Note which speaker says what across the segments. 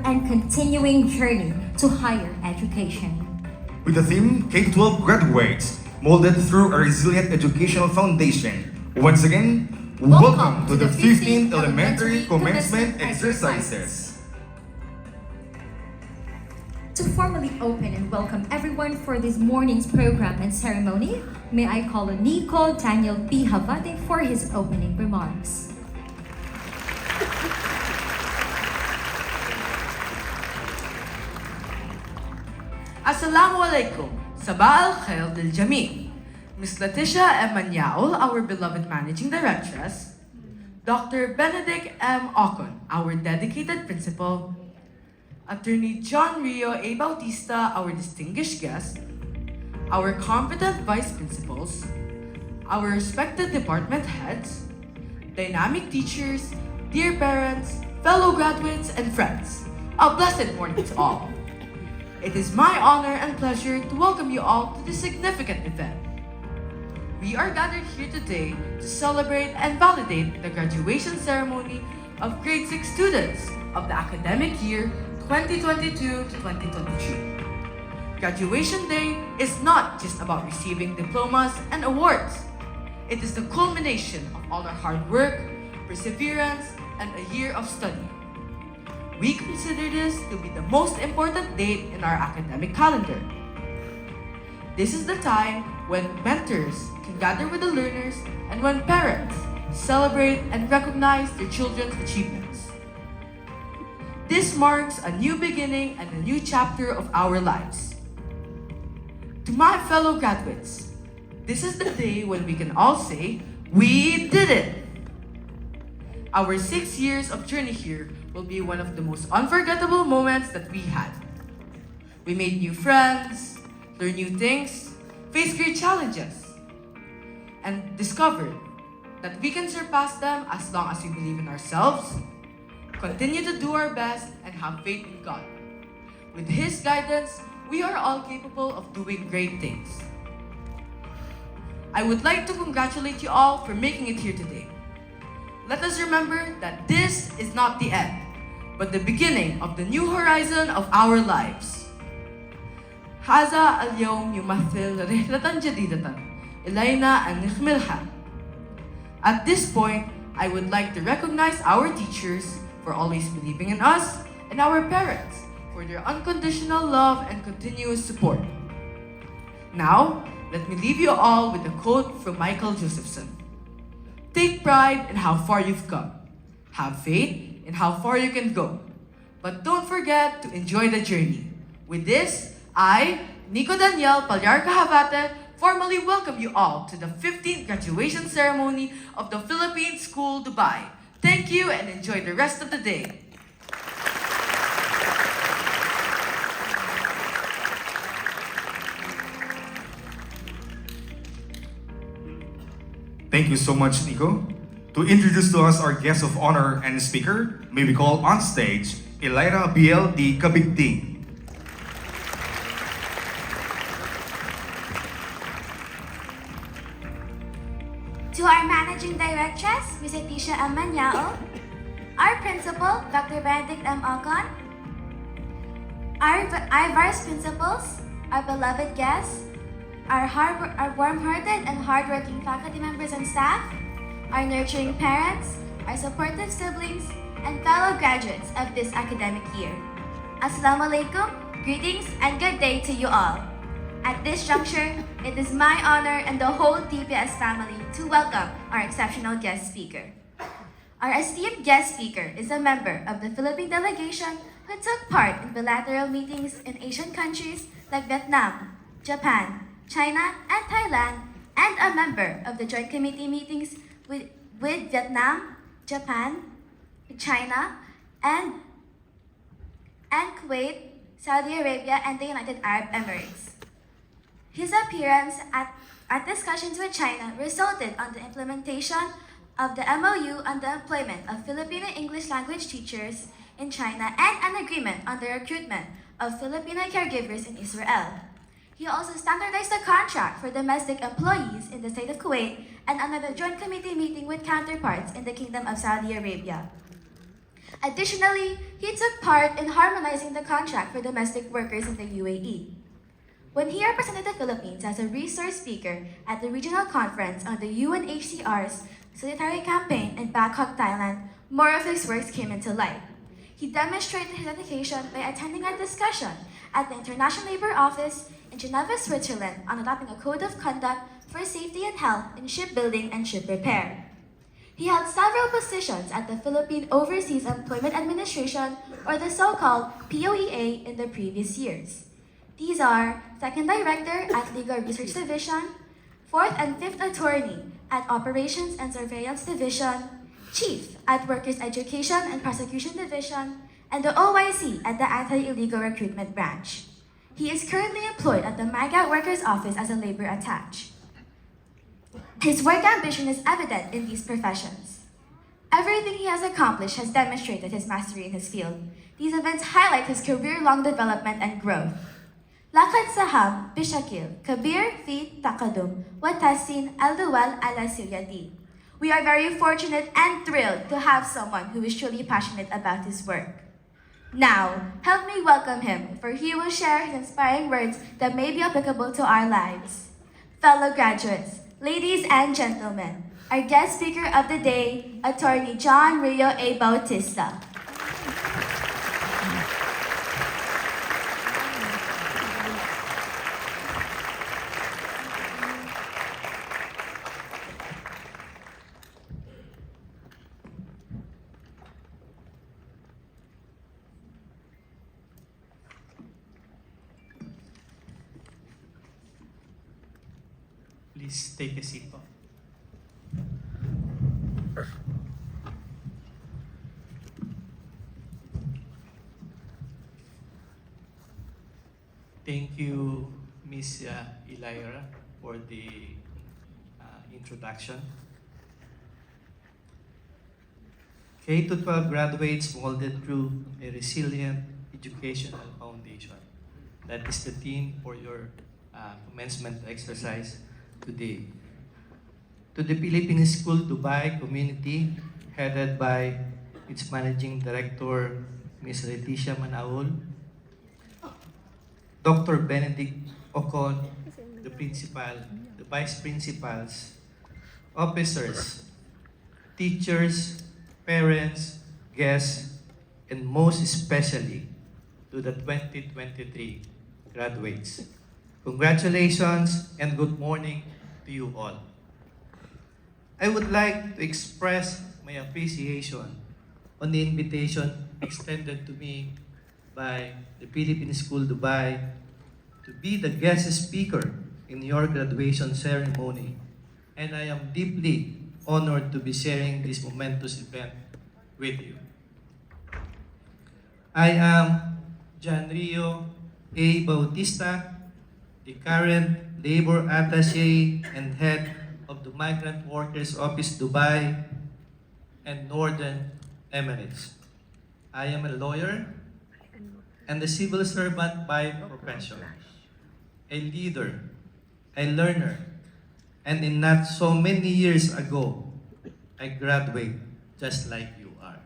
Speaker 1: and continuing journey to higher education.
Speaker 2: With the theme K-12 graduates, molded through a resilient educational foundation. Once again, welcome to the 15th Elementary Commencement Exercises.
Speaker 1: To formally open and welcome everyone for this morning's program and ceremony, may I call on Nico Daniel P. Havate for his opening remarks.
Speaker 3: Assalamualaikum, Sabah al-Khair del Jami. Ms. Leticia M. Manyaol, our beloved Managing Directress, Dr. Benedict M. Ocon, our dedicated Principal, Attorney John Rio A. Bautista, our distinguished guest, our competent Vice Principals, our respected department heads, dynamic teachers, dear parents, fellow graduates, and friends. A blessed morning to all. It is my honor and pleasure to welcome you all to this significant event. We are gathered here today to celebrate and validate the graduation ceremony of grade 6 students of the academic year 2022 to 2023. Graduation Day is not just about receiving diplomas and awards. It is the culmination of all our hard work, perseverance, and a year of study. We consider this to be the most important date in our academic calendar. This is the time when mentors can gather with the learners and when parents celebrate and recognize their children's achievements. This marks a new beginning and a new chapter of our lives. To my fellow graduates, this is the day when we can all say, "We did it!" Our 6 years of journey here will be one of the most unforgettable moments that we had. We made new friends, learned new things, faced great challenges, and discovered that we can surpass them as long as we believe in ourselves, continue to do our best, and have faith in God. With His guidance, we are all capable of doing great things. I would like to congratulate you all for making it here today. Let us remember that this is not the end, but the beginning of the new horizon of our lives. هذا اليوم يمثل رحلة جديدة إلينا أن نكملها. At this point, I would like to recognize our teachers for always believing in us and our parents for their unconditional love and continuous support. Now, let me leave you all with a quote from Michael Josephson. Take pride in how far you've come. Have faith in how far you can go. But don't forget to enjoy the journey. With this, I, Nico Daniel Palyarca Havate, formally welcome you all to the 15th graduation ceremony of the Philippine School, Dubai. Thank you and enjoy the rest of the day.
Speaker 2: Thank you so much, Nico. To introduce to us our guest of honor and speaker, may we call on stage Elira Biel di Kabigting.
Speaker 4: To our Managing Directress, Ms. Leticia M. Manyaol, our Principal, Dr. Benedict M. Ocon, our Vice Principals, our beloved guests, our warm-hearted and hardworking faculty members and staff, our nurturing parents, our supportive siblings, and fellow graduates of this academic year. Assalamu alaikum, greetings, and good day to you all. At this juncture, it is my honor and the whole TPS family to welcome our exceptional guest speaker. Our esteemed guest speaker is a member of the Philippine delegation who took part in bilateral meetings in Asian countries like Vietnam, Japan, China, and Thailand, and a member of the Joint Committee meetings with Vietnam, Japan, China, and Kuwait, Saudi Arabia, and the United Arab Emirates. His appearance at discussions with China resulted on the implementation of the MOU on the employment of Filipino English language teachers in China and an agreement on the recruitment of Filipino caregivers in Israel. He also standardized the contract for domestic employees in the state of Kuwait and another joint committee meeting with counterparts in the Kingdom of Saudi Arabia. Additionally, he took part in harmonizing the contract for domestic workers in the UAE. When he represented the Philippines as a resource speaker at the regional conference on the UNHCR's sanitary campaign in Bangkok, Thailand, more of his works came into light. He demonstrated his dedication by attending a discussion at the International Labour Office in Geneva, Switzerland on adopting a code of conduct for safety and health in shipbuilding and ship repair. He held several positions at the Philippine Overseas Employment Administration, or the so-called POEA, in the previous years. These are Second Director at Legal Research Division, Fourth and Fifth Attorney at Operations and Surveillance Division, Chief at Workers' Education and Prosecution Division, and the OIC at the Anti-Illegal Recruitment Branch. He is currently employed at the Migrant Workers Office as a labor attaché. His work ambition is evident in these professions. Everything he has accomplished has demonstrated his mastery in his field. These events highlight his career-long development and growth. Lakad saham, bishakil, kabir, fi, takadum, watasin, alduwal, ala silyadi. We are very fortunate and thrilled to have someone who is truly passionate about his work. Now, help me welcome him, for he will share his inspiring words that may be applicable to our lives. Fellow graduates, ladies and gentlemen, our guest speaker of the day, Attorney John Rio A. Bautista.
Speaker 5: Please take a seat po. Thank you, Miss Elyra, for the introduction. K-12 graduates molded through a resilient educational foundation. That is the theme for your commencement exercise today. To the Philippine School Dubai community, headed by its Managing Director, Ms. Leticia Manaul, Dr. Benedict Ocon, the principal, the vice principals, officers, teachers, parents, guests, and most especially to the 2023 graduates. Congratulations and good morning to you all. I would like to express my appreciation on the invitation extended to me by the Philippine School Dubai to be the guest speaker in your graduation ceremony, and I am deeply honored to be sharing this momentous event with you. I am John Rio A. Bautista, the current Labor Attaché and Head of the Migrant Workers Office Dubai and Northern Emirates. I am a lawyer and a civil servant by profession, a leader, a learner, and in not so many years ago, I graduated just like you are.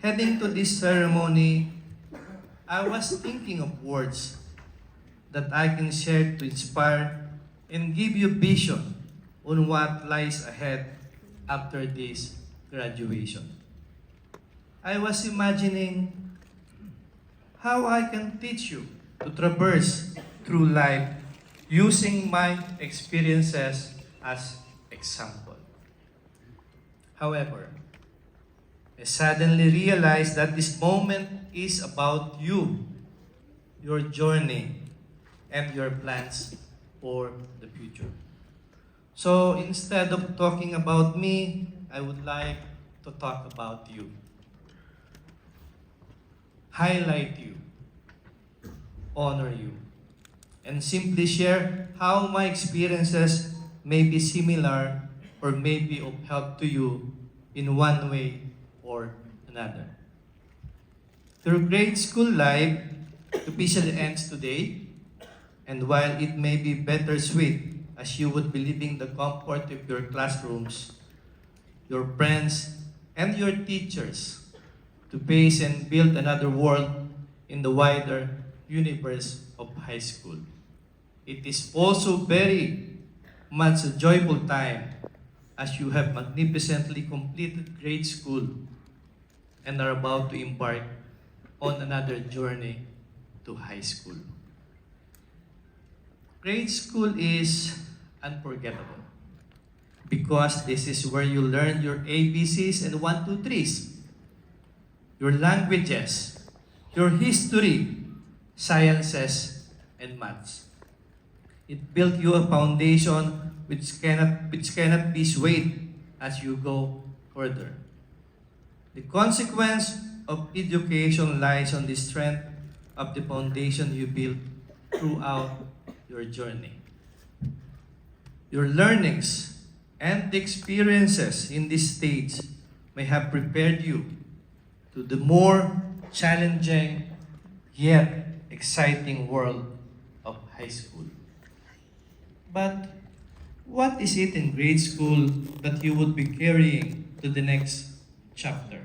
Speaker 5: Heading to this ceremony, I was thinking of words that I can share to inspire and give you vision on what lies ahead after this graduation. I was imagining how I can teach you to traverse through life using my experiences as example. However, I suddenly realized that this moment is about you, your journey, and your plans for the future. So instead of talking about me, I would like to talk about you. Highlight you, honor you, and simply share how my experiences may be similar or may be of help to you in one way or another. Through grade school life officially ends today, and while it may be bittersweet as you would be leaving the comfort of your classrooms, your friends, and your teachers, to face and build another world in the wider universe of high school. It is also very much a joyful time as you have magnificently completed grade school and are about to embark on another journey to high school. Grade school is unforgettable because this is where you learn your ABCs and 1, 2, 3s, your languages, your history, sciences, and maths. It built you a foundation which cannot be swayed as you go further. The consequence of education lies on the strength of the foundation you built throughout your journey. Your learnings and the experiences in this stage may have prepared you to the more challenging yet exciting world of high school. But what is it in grade school that you would be carrying to the next chapter?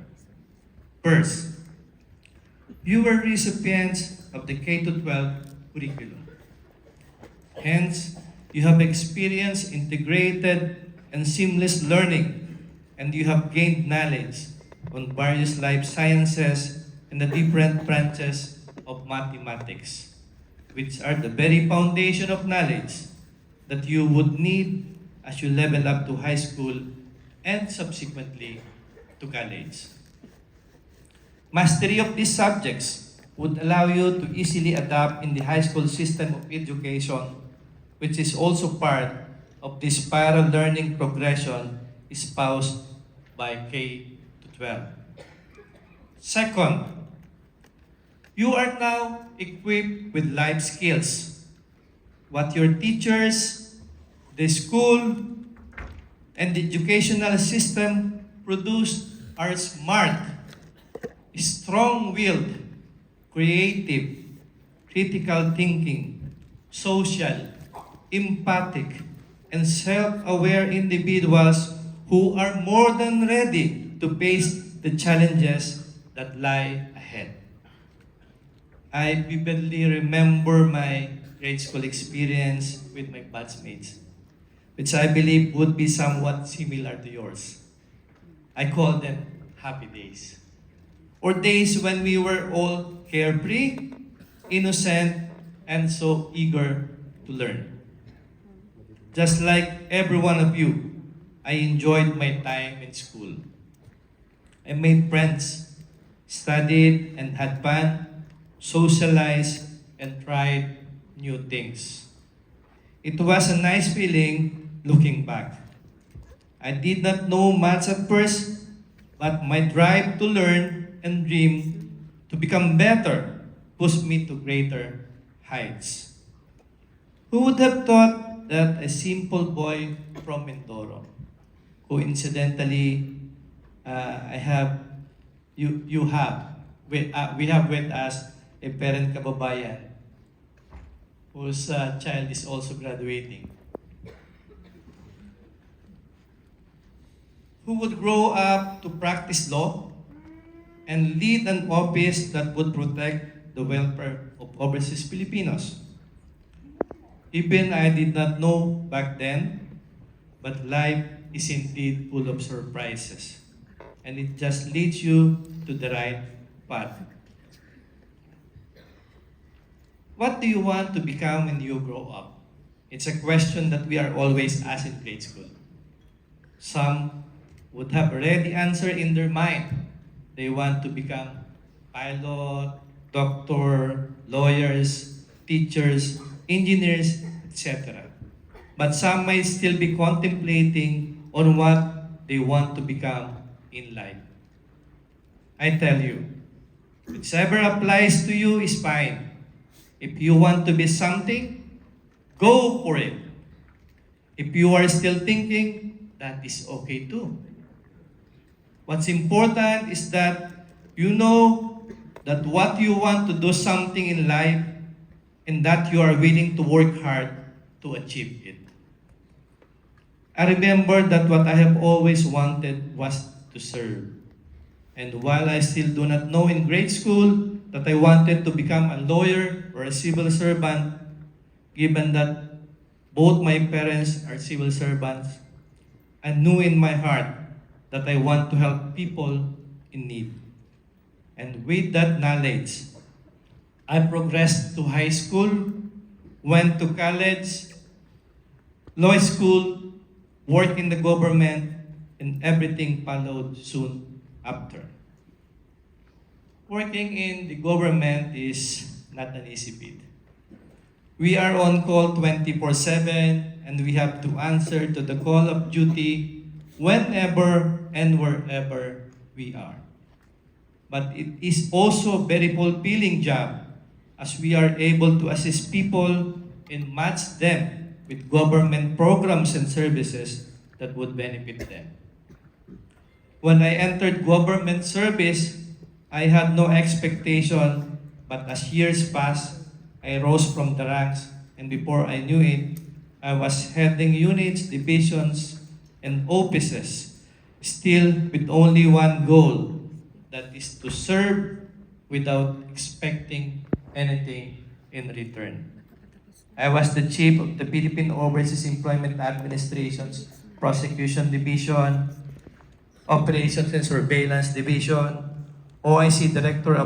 Speaker 5: First, you were recipients of the K-12 curriculum. Hence, you have experienced integrated and seamless learning, and you have gained knowledge on various life sciences and the different branches of mathematics, which are the very foundation of knowledge that you would need as you level up to high school and subsequently to college. Mastery of these subjects would allow you to easily adapt in the high school system of education, which is also part of the spiral learning progression espoused by K-12. Second, you are now equipped with life skills. What your teachers, the school, and the educational system produce are smart, strong-willed, creative, critical thinking, social, empathic, and self-aware individuals who are more than ready to face the challenges that lie ahead. I vividly remember my grade school experience with my batchmates, which I believe would be somewhat similar to yours. I call them happy days, or days when we were all carefree, innocent, and so eager to learn. Just like every one of you, I enjoyed my time in school. I made friends, studied and had fun, socialized, and tried new things. It was a nice feeling looking back. I did not know much at first, but my drive to learn and dream to become better pushed me to greater heights. Who would have thought that a simple boy from Mindoro, coincidentally, we have with us a parent kababayan whose child is also graduating, who would grow up to practice law and lead an office that would protect the welfare of overseas Filipinos. Even I did not know back then, but life is indeed full of surprises, and it just leads you to the right path. What do you want to become when you grow up? It's a question that we are always asked in grade school. Some would have already answered in their mind. They want to become pilot, doctor, lawyers, teachers, engineers, etc. But some might still be contemplating on what they want to become in life. I tell you, whichever applies to you is fine. If you want to be something, go for it. If you are still thinking, that is okay too. What's important is that you know that what you want to do something in life and that you are willing to work hard to achieve it. I remember that what I have always wanted was to serve. And while I still do not know in grade school that I wanted to become a lawyer or a civil servant, given that both my parents are civil servants, I knew in my heart that I want to help people in need. And with that knowledge, I progressed to high school, went to college, law school, worked in the government, and everything followed soon after. Working in the government is not an easy feat. We are on call 24/7 and we have to answer to the call of duty whenever and wherever we are. But it is also a very fulfilling job as we are able to assist people and match them with government programs and services that would benefit them. When I entered government service, I had no expectation, but as years passed, I rose from the ranks, and before I knew it, I was heading units, divisions, and offices, still with only one goal, that is to serve without expecting anything in return. I was the chief of the Philippine Overseas Employment Administration's Prosecution Division, Operations and Surveillance Division, OIC Director of